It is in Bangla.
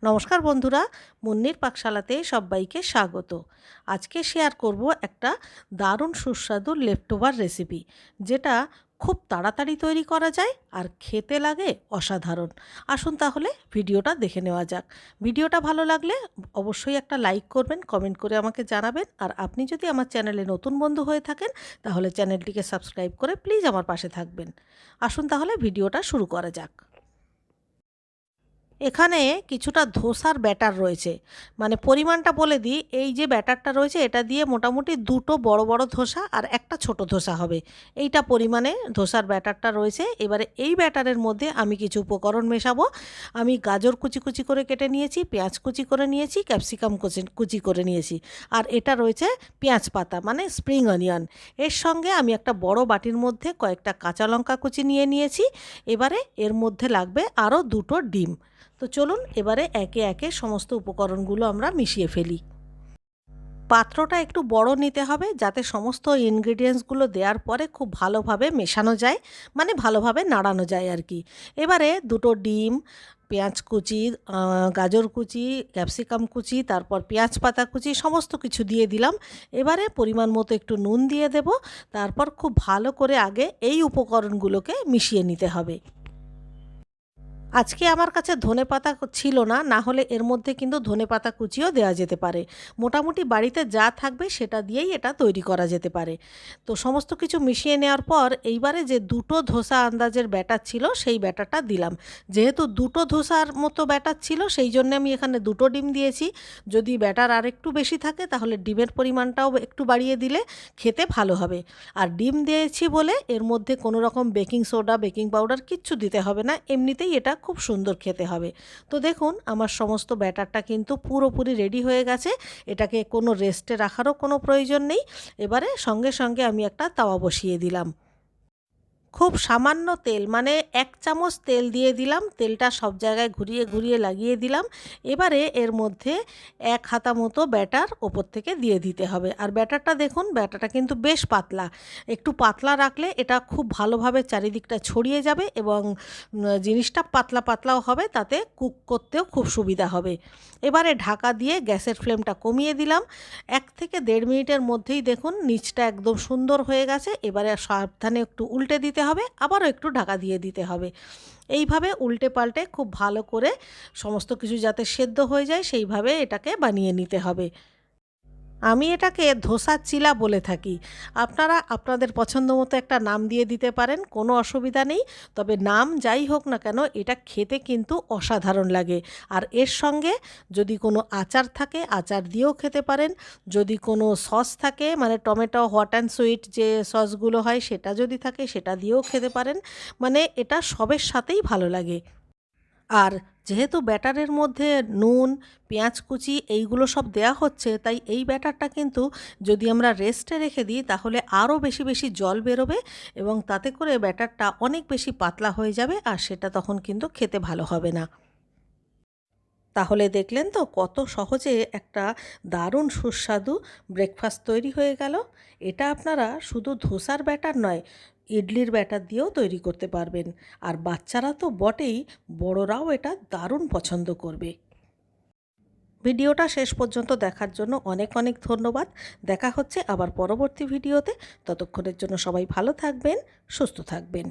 নমস্কার বন্ধুরা, মুন্নির পাকশালাতে সবাইকে স্বাগত। আজকে শেয়ার করব একটা দারুণ সুস্বাদু লেফটওভার রেসিপি, যেটা খুব তাড়াতাড়ি তৈরি করা যায় আর খেতে লাগে অসাধারণ। আসুন তাহলে ভিডিওটা দেখে নেওয়া যাক। ভিডিওটা ভালো লাগলে অবশ্যই একটা লাইক করবেন, কমেন্ট করে আমাকে জানাবেন। আর আপনি যদি আমার চ্যানেলে নতুন বন্ধু হয়ে থাকেন তাহলে চ্যানেলটিকে সাবস্ক্রাইব করে প্লিজ আমার পাশে থাকবেন। আসুন তাহলে ভিডিওটা শুরু করা যাক। এখানে কিছুটা ধোসার ব্যাটার রয়েছে, মানে পরিমাণটা বলে দিই। এই যে ব্যাটারটা রয়েছে এটা দিয়ে মোটামুটি দুটো বড় বড় ধোসা আর একটা ছোট ধোসা হবে, এইটা পরিমাণে ধোসার ব্যাটারটা রয়েছে। এবারে এই ব্যাটারের মধ্যে আমি কিছু উপকরণ মেশাবো। আমি গাজর কুচি কুচি করে কেটে নিয়েছি, পেঁয়াজ কুচি করে নিয়েছি, ক্যাপসিকাম কুচি করে নিয়েছি, আর এটা রয়েছে পেঁয়াজ পাতা মানে স্প্রিং অনিয়ন। এর সঙ্গে আমি একটা বড় বাটির মধ্যে কয়েকটা কাঁচা লঙ্কা কুচি নিয়ে নিয়েছি। এবারে এর মধ্যে লাগবে আরও দুটো ডিম। তো চলুন এবারে একে একে সমস্ত উপকরণগুলো আমরা মিশিয়ে ফেলি। পাত্রটা একটু বড় নিতে হবে, যাতে সমস্ত ইনগ্রিডিয়েন্টসগুলো দেওয়ার পরে খুব ভালোভাবে মেশানো যায়, মানে ভালোভাবে নাড়ানো যায় আর কি। এবারে দুটো ডিম, পেঁয়াজ কুচি, গাজর কুচি, ক্যাপসিকাম কুচি, তারপর পেঁয়াজ পাতা কুচি সমস্ত কিছু দিয়ে দিলাম। এবারে পরিমাণ মতো একটু নুন দিয়ে দেব। তারপর খুব ভালো করে আগে এই উপকরণগুলোকে মিশিয়ে নিতে হবে। আজকে আমার কাছে ধনেপাতা ছিল না, না হলে এর মধ্যে কিন্তু ধনেপাতা কুচিও দেওয়া যেতে পারে। মোটামুটি বাড়িতে যা থাকবে সেটা দিয়েই এটা তৈরি করা যেতে পারে। তো সমস্ত কিছু মিশিয়ে নেওয়ার পর এইবারে যে দুটো ধোসা আন্দাজের ব্যাটার ছিল সেই ব্যাটারটা দিলাম। যেহেতু দুটো ধোসার মতো ব্যাটার ছিল সেই জন্য আমি এখানে দুটো ডিম দিয়েছি। যদি ব্যাটার আর একটু বেশি থাকে তাহলে ডিমের পরিমাণটাও একটু বাড়িয়ে দিলে খেতে ভালো হবে। আর ডিম দিয়েছি বলে এর মধ্যে কোনো রকম বেকিং সোডা, বেকিং পাউডার কিচ্ছু দিতে হবে না, এমনিতেই এটা খুব সুন্দর খেতে হবে। তো দেখুন আমার সমস্ত ব্যাটারটা কিন্তু পুরোপুরি রেডি হয়ে গেছে। এটাকে কোনো রেস্টে রাখারও কোনো প্রয়োজন নেই। এবারে সঙ্গে সঙ্গে আমি একটা তাওয়া বসিয়ে দিলাম। খুব সামান্য তেল, মানে 1 চামচ তেল দিয়ে দিলাম। তেলটা সব জায়গায় ঘুরিয়ে ঘুরিয়ে লাগিয়ে দিলাম। এবারে এর মধ্যে 1 হাতা মতো ব্যাটার ওপর থেকে দিয়ে দিতে হবে। আর ব্যাটারটা দেখুন, ব্যাটারটা কিন্তু বেশ পাতলা। একটু পাতলা রাখলে এটা খুব ভালোভাবে চারিদিকটা ছড়িয়ে যাবে এবং জিনিসটা পাতলা পাতলাও হবে, তাতে কুক করতেও খুব সুবিধা হবে। এবারে ঢাকা দিয়ে গ্যাসের ফ্লেমটা কমিয়ে দিলাম। 1 থেকে 1.5 মিনিটের মধ্যেই দেখুন নিচটা একদম সুন্দর হয়ে গেছে। এবারে সাবধানে একটু উল্টে দিতে হবে, আবারও একটু ঢাকা দিয়ে দিতে হবে। এইভাবে উল্টে পাল্টে খুব ভালো করে সমস্ত কিছু যাতে সেদ্ধ হয়ে যায় সেইভাবে এটাকে বানিয়ে নিতে হবে। আমি এটাকে ধোসার চিলা বলে থাকি। আপনারা আপনাদের পছন্দ মতো একটা নাম দিয়ে দিতে পারেন, কোনো অসুবিধা নেই। তবে নাম যাই হোক না কেন, এটা খেতে কিন্তু অসাধারণ লাগে। আর এর সঙ্গে যদি কোনো আচার থাকে আচার দিয়েও খেতে পারেন। যদি কোনো সস থাকে, মানে টমেটো হট অ্যান্ড সুইট যে সসগুলো হয় সেটা যদি থাকে সেটা দিয়েও খেতে পারেন। মানে এটা সবের সাথেই ভালো লাগে। আর যেহেতু ব্যাটারের মধ্যে নুন, পেঁয়াজ কুচি এইগুলো সব দেয়া হচ্ছে, তাই এই ব্যাটারটা কিন্তু যদি আমরা রেস্টে রেখে দিই তাহলে আরও বেশি বেশি জল বেরোবে এবং তাতে করে ব্যাটারটা অনেক বেশি পাতলা হয়ে যাবে, আর সেটা তখন কিন্তু খেতে ভালো হবে না। তাহলে দেখলেন তো কত সহজে একটা দারুণ সুস্বাদু ব্রেকফাস্ট তৈরি হয়ে গেল। এটা আপনারা শুধু ধোসার ব্যাটার নয়, ইডলির ব্যাটার দিয়েও তৈরি করতে পারবেন। আর বাচ্চারা তো বটেই, বড়রাও এটা দারুণ পছন্দ করবে। ভিডিওটা শেষ পর্যন্ত দেখার জন্য অনেক অনেক ধন্যবাদ। দেখা হচ্ছে আবার পরবর্তী ভিডিওতে। ততক্ষণের জন্য সবাই ভালো থাকবেন, সুস্থ থাকবেন।